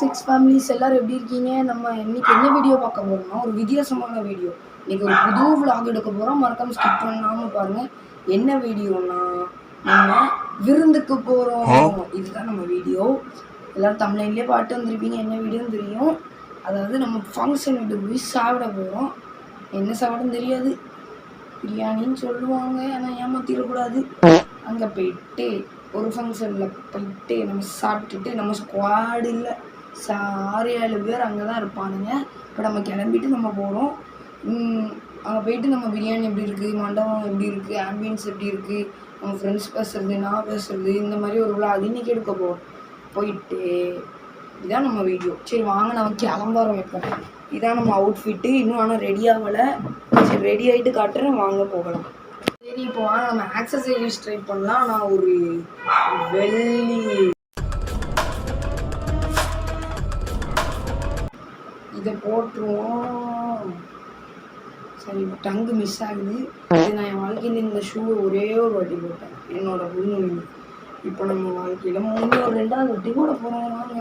Six families எல்லோரும் எப்படி இருக்கீங்க? நம்ம இன்றைக்கி என்ன வீடியோ பார்க்க போகிறோம்னா ஒரு வித்தியாசமான வீடியோ. இன்றைக்கி ஒரு புது விலாக் எடுக்க போகிறோம். மறக்காமல் ஸ்கிப் பண்ணாமல் பாருங்கள். என்ன வீடியோனா நம்ம விருந்துக்கு போகிறோம். இதுதான் நம்ம வீடியோ. எல்லோரும் தமிழ்லேயே பாட்டு வந்திருப்பீங்க, என்ன வீடியோன்னு தெரியும். அதாவது நம்ம ஃபங்க்ஷன் வீட்டுக்கு போய் சாப்பிட போகிறோம். என்ன சாப்பிடன்னு தெரியாது, பிரியாணின்னு சொல்லுவாங்க, ஆனால் ஏமாற்றிடக்கூடாது. அங்கே போயிட்டு ஒரு ஃபங்க்ஷனில் போயிட்டு நம்ம சாப்பிட்டுட்டு, நம்ம ஸ்குவாடு இல்லை 6-7 பேர் அங்கே தான் இருப்பானுங்க. இப்போ நம்ம கிளம்பிட்டு நம்ம போகிறோம். அங்கே போயிட்டு நம்ம பிரியாணி எப்படி இருக்குது, மண்டபம் எப்படி இருக்குது, ஆம்பியன்ஸ் எப்படி இருக்குது, நம்ம ஃப்ரெண்ட்ஸ் பேசுகிறது, நான் பேசுகிறது, இந்த மாதிரி ஒரு விழா இன்றைக்கி எடுக்க போகிறோம். போயிட்டு இதுதான் நம்ம வீடியோ. சரி வாங்க நம்ம கிளம்புறோம். இப்போ இதான் நம்ம அவுட்ஃபிட்டு. இன்னும் ஆனால் ரெடி ஆகலை. சரி ரெடி ஆகிட்டு காட்டுறேன், வாங்க போகலாம். சரி இப்போ வாங்க நம்ம ஆக்சசரிஸ் ட்ரை பண்ணலாம். நான் ஒரு வெள்ளி இதை போட்டுருவோம். சரி இப்போ டங்கு மிஸ் ஆகுது. இது நான் என் வாழ்க்கையில் இந்த ஷூவை ஒரே ஒரு வாட்டி போட்டேன், என்னோட பொண்ணு. இப்போ நம்ம வாழ்க்கையில் ஒரு 2வது வாட்டி கூட போகிறோம். வாங்க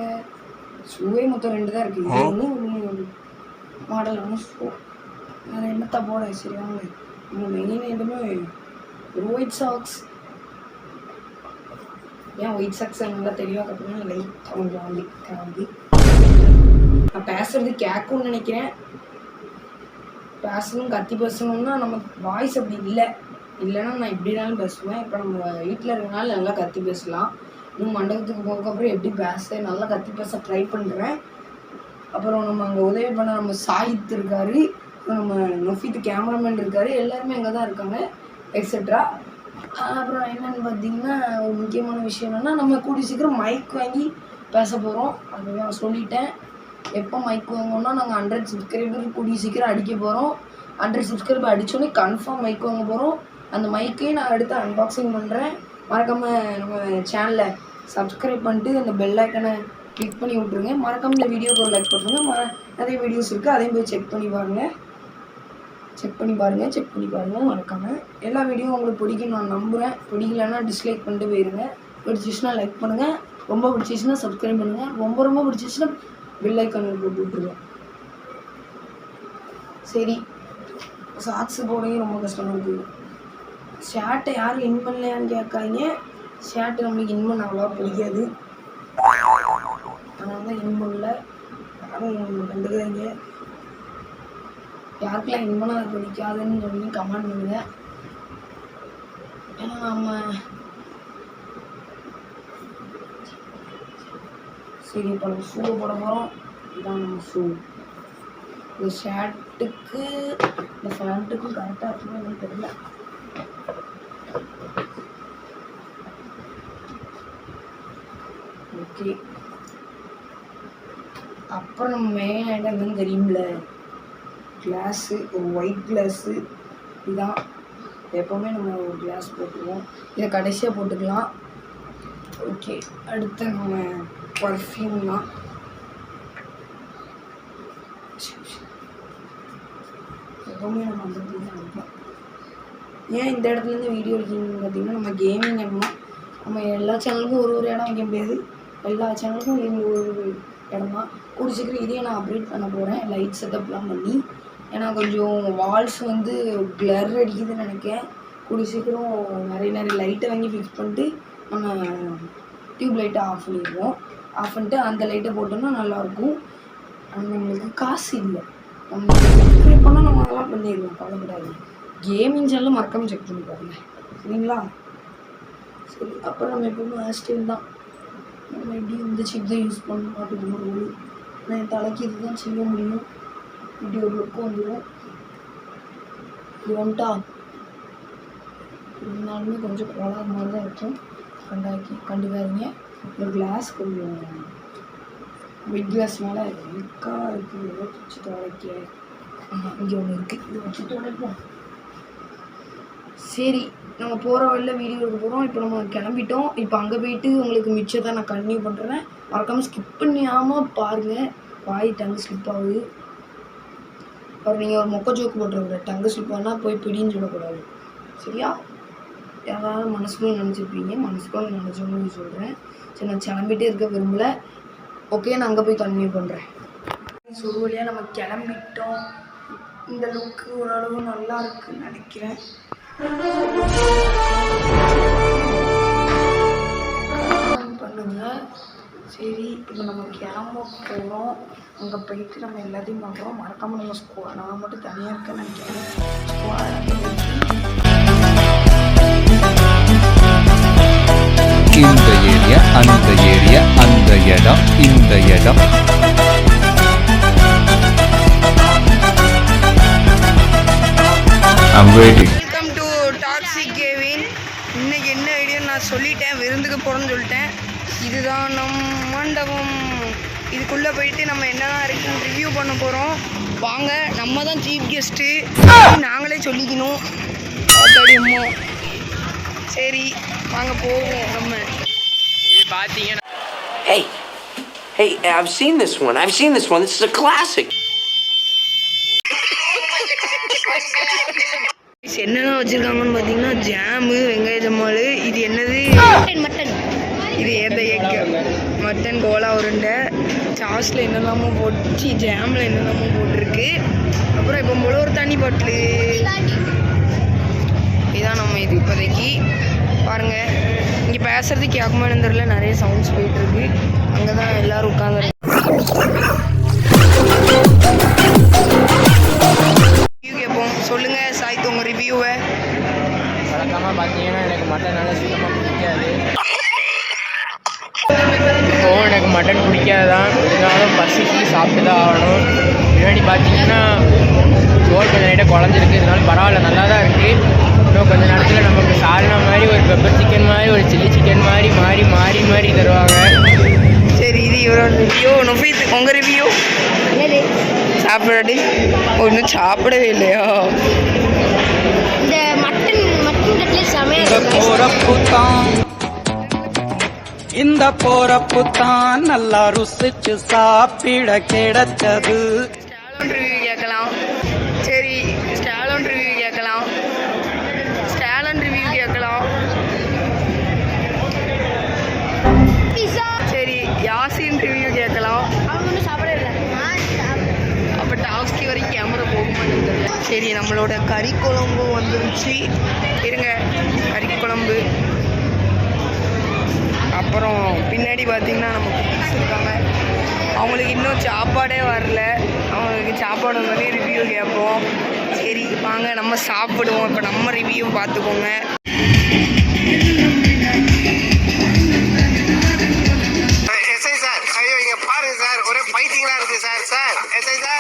ஷூவே மொத்தம் 2 தான் இருக்குது. ஒன்று மாடலான ஷூ, வேறு என்னத்த போட. சரி வாங்க நம்ம மெயின் எதுவுமே ஒரு ஒயிட் சாக்ஸ். ஏன் ஒயிட் சாக்ஸ் நல்லா தெளிவாக கற்றுக்கணும். லைட் கொஞ்சம் வந்து நான் பேசுறது கேட்கும்னு நினைக்கிறேன். பேசணும், கத்தி பேசணும்னா நம்ம வாய்ஸ் அப்படி இல்லைன்னா நான் எப்படினாலும் பேசுவேன். இப்போ நம்ம வீட்டில் இருக்கனால நல்லா கத்தி பேசலாம். இன்னும் மண்டபத்துக்கு போகக்கப்புறம் எப்படி பேச நல்லா கத்தி பேச ட்ரை பண்ணுறேன். அப்புறம் நம்ம அங்கே உதவி பண்ண நம்ம சாயித் இருக்காரு, நம்ம நொஃபித் கேமராமேன் இருக்காரு, எல்லாருமே அங்கே தான் இருக்காங்க எக்ஸெட்ரா. அப்புறம் என்னென்னு பார்த்தீங்கன்னா ஒரு முக்கியமான விஷயம் என்னென்னா நம்ம கூடி சீக்கிரம் மைக் வாங்கி பேச போகிறோம். அது நான் சொல்லிட்டேன். எப்போ மைக் வாங்கணும்னா நாங்கள் 100 சப்ஸ்கிரைபர் கூடிய சீக்கிரம் அடிக்க போகிறோம். 100 சப்ஸ்கிரைபர் அடித்தோடனே கன்ஃபார்ம் மைக் வாங்க போகிறோம். அந்த மைக்கையும் நான் அடுத்து அன்பாக்சிங் பண்ணுறேன். மறக்காமல் நம்ம சேனலை சப்ஸ்கிரைப் பண்ணிட்டு அந்த பெல் ஐக்கனை கிளிக் பண்ணி விட்ருங்க. மறக்காமல் இந்த வீடியோக்கு ஒரு லைக் பண்ணுங்க. நிறைய வீடியோஸ் இருக்குது, அதையும் போய் செக் பண்ணி பாருங்கள். செக் பண்ணி பாருங்கள் மறக்காமல். எல்லா வீடியோவும் உங்களுக்கு பிடிக்கும் நான் நம்புகிறேன். பிடிக்கலன்னா டிஸ்லைக் பண்ணிட்டு போயிருங்க. பிடிச்சிச்சுன்னா லைக் பண்ணுங்கள், ரொம்ப பிடிச்சிச்சுன்னா சப்ஸ்கிரைப் பண்ணுங்கள், ரொம்ப பிடிச்சிச்சுன்னா பெல் ஐக்கான் போட்டு விட்ருங்க. சரி சாக்ஸு போடவே ரொம்ப கஷ்டமாக இருக்குது. ஷர்ட்டை யாரும் இன் பண்ணலையான்னு கேட்காங்க. ஷர்ட்டு நம்மளுக்கு இன் பண்ண அவ்வளோவா பிடிக்காது, அதனால தான் இன் பண்ணல. யாரும் கண்டுக்காங்க. யாருக்கெல்லாம் இன் பண்ண அது பிடிக்காதுன்னு சொல்லி கமெண்ட் பண்ணுங்க. ஏன்னா நம்ம சரி இப்போ நம்ம ஷூ போட போகிறோம். இதுதான் நம்ம ஷூ. இந்த ஷர்ட்டுக்கு இந்த பேண்ட்டுக்கும் கரெக்டாக இருக்குன்னு எனக்கு தெரியல. ஓகே, அப்புறம் நம்ம மெயின் ஐட்டம் என்னன்னு தெரியும்ல, கிளாஸு. ஒரு ஒயிட் கிளாஸு. இதுதான் எப்போவுமே நம்ம ஒரு கிளாஸ் போட்டுருவோம். இதை கடைசியாக போட்டுக்கலாம். ஓகே, அடுத்து நம்ம பர்ஃப்யூம் தான். எப்போவுமே நம்ம அந்த தான் இருப்போம். ஏன் இந்த இடத்துலேருந்து வீடியோ எடுக்கணும்னு பார்த்தீங்கன்னா நம்ம கேமிங் இடமா. நம்ம எல்லா சேனலுக்கும் ஒரு இடம் வைக்க முடியாது. எல்லா சேனலுக்கும் ஒரு இடம் தான். கூடிய சீக்கிரம் இதையே நான் அப்டேட் பண்ண போகிறேன், லைட் செட்டப்லாம் பண்ணி. ஏன்னா கொஞ்சம் வால்ஸ் வந்து கிளர் அடிக்குதுன்னு நினைக்கிறேன். கூடிய சீக்கிரம் நிறைய லைட்டை வாங்கி ஃபிக்ஸ் பண்ணிட்டு நம்ம டியூப் லைட்டை ஆஃப் பண்ணிடுவோம். ஆஃப் பண்ணிட்டு அந்த லைட்டை போட்டோம்னா நல்லாயிருக்கும். ஆனால் நம்மளுக்கு காசு இல்லை. நம்ம சப்ஸ்கிரைப் பண்ணால் நம்ம அதெல்லாம் பண்ணிடுவோம், கவலைப்படாது. கேமிங் சேனலில் மறக்காமல் செக் பண்ணி பாருங்கள், சரிங்களா? சரி, அப்புறம் நம்ம எப்பவுமே ஹேர்ஸ்டைல் தான். நம்ம எப்படி இந்த சிப் தான் யூஸ் பண்ண மாட்டேங்குது. நான் என் தலைக்கு இது தான் செய்ய முடியும். இப்படி ஒரு லுக்கு வந்துடும். இது வந்துட்டா இருந்தாலுமே கொஞ்சம் கோளாறு மாதிரி தான் இருக்கும். கண்டுக்காதீங்க. இந்த கிளாஸ் கொஞ்சம் பிக் கிளாஸ்னால வீக்காக இருக்குது. ஏதோ வச்சு துடைக்க இங்கே ஒன்று இருக்குது, இதை வச்சு துடைப்போம். சரி, நம்ம போகிற வழியில் வீடியோ எடுக்க போகிறோம். இப்போ நம்ம கிளம்பிட்டோம். இப்போ அங்கே போயிட்டு உங்களுக்கு மிச்சத்தை நான் கண்டினியூ பண்ணுறேன். மறக்காமல் ஸ்கிப் பண்ணியாமல் பாருங்கள். வாய் டங்கு ஸ்லிப் ஆகுது. அப்புறம் நீங்கள் ஒரு மொக்க ஜோக்கு போட்டுருங்க, டங்கு ஸ்லிப் ஆனால் போய் பிடின்னு சொல்லக்கூடாது, சரியா? யாராவது மனசுக்குள்ள நினச்சிருப்பீங்க, மனசுக்குள்ள நினச்சவங்களுக்கு சொல்கிறேன். சரி, நான் கிளம்பிட்டே இருக்க விரும்பலை. ஓகே, நான் அங்கே போய் கன்டினியூ பண்ணுறேன். ஒரு வழியாக நம்ம கிளம்பிட்டோம். இந்த லுக்கு ஓரளவு நல்லா இருக்குன்னு நினைக்கிறேன். பண்ணுங்க. சரி, இப்போ நம்ம கிளம்ப போகிறோம். அங்கே போயிட்டு நம்ம எல்லாத்தையும் பண்ணுறோம். மறக்காமல் நம்ம நான் மட்டும் தனியாக இருக்கேன்னு நினைக்கிறேன். இந்த ஏரியா, அந்த ஏரியா, அந்த இடம், இந்த இடம். Welcome to toxic Gavin. இன்னைக்கு என்ன ஐடியா நான் சொல்லிட்டேன், விருந்துக்கு போகிறோன்னு சொல்லிட்டேன். இதுதான் நம் மண்டபம். இதுக்குள்ளே போயிட்டு நம்ம என்னதான் இருக்குன்னு ரிவ்யூ பண்ண போகிறோம். வாங்க, நம்ம தான் சீஃப் கெஸ்ட்டு, நாங்களே சொல்லிக்கணும். அப்படியம்மோ சரி, வாங்க போவோம். நம்ம இது பார்த்தீங்கன்னா Hey, I've seen this one. This is a classic. என்னென்ன வச்சுருக்காங்கன்னு பார்த்தீங்கன்னா ஜாமு, வெங்காய ஜம்மால், இது என்னது மட்டன், இது மட்டன் கோலா உருண்டை, சாஸில் என்னெல்லாமோ போட்டு, ஜாமில் என்னெல்லாமோ போட்டிருக்கு. அப்புறம் இப்போ போல ஒரு தண்ணி பாட்டிலு. இதான் நம்ம இது இப்போதைக்கு பாருங்கள். இங்கே பேசுறது கேட்குமான்னு தெரியல, நிறைய சவுண்ட்ஸ் போயிட்டுருக்கு. அங்கே தான் எல்லோரும் உட்காந்து கேட்போம். சொல்லுங்கள் சாய்த்து உங்கள் ரிவ்யூவை. வழக்கமாக பார்த்தீங்கன்னா எனக்கு மட்டனால சுத்தமாக பிடிக்காது. எனக்கு மட்டன் பிடிக்காது தான், இருந்தாலும் பசிக்கு சாப்பிட்டு தான் ஆகணும். முன்னாடி பார்த்தீங்கன்னா சோறு கொஞ்சம் லைட்டாக குழஞ்சிருக்கு, இருந்தாலும் பரவாயில்ல, நல்லா தான் இருக்குது. இன்னும் கொஞ்சம் நேரத்தில் நமக்கு சால்னா மாதிரி, ஒரு பெப்பர் சிக்கன் மாதிரி, ஒரு சில்லி சிக்கன் மாதிரி மாறி மாறி மாறி தருவாங்க. சரி, இது இவரோட ரிவ்யூ. நுஃபீத், உங்கள் ரிவ்யூ. சாப்பிடாடி ஒன்றும் சாப்பிடவே இல்லையா? இந்த மட்டன் கட்லி இந்த போறப்பு தான் நல்லா ருசிச்சு சாப்பிட கிடைச்சது. ஸ்டாலோன் ரிவ்யூ கேட்கலாம். சரி, ஸ்டாலோன் ரிவ்யூ கேட்கலாம். சரி, யாசின் ரிவ்யூ கேட்கலாம். அப்போ டாஸ்கி வரைக்கும் கேமரா போக மாட்டேங்குது. சரி, நம்மளோட கறி குழம்பு வந்துருச்சு. இருங்க, கறி குழம்பு. அப்புறம் பின்னாடி பார்த்தீங்கன்னா நம்ம குட்டீஸ் இருக்காங்க. அவங்களுக்கு இன்னும் சாப்பாடே வரல. அவங்களுக்கு சாப்பாடு வந்தோடனே ரிவ்யூ கேட்போம். சரி, வாங்க நம்ம சாப்பிடுவோம். இப்போ நம்ம ரிவ்யூ பார்த்துக்கோங்க. எஸ்ஐ சார், ஐயோ இங்க பாருங்க சார், ஒரே பைத்தியங்களா இருக்கு சார். Sir SI sir,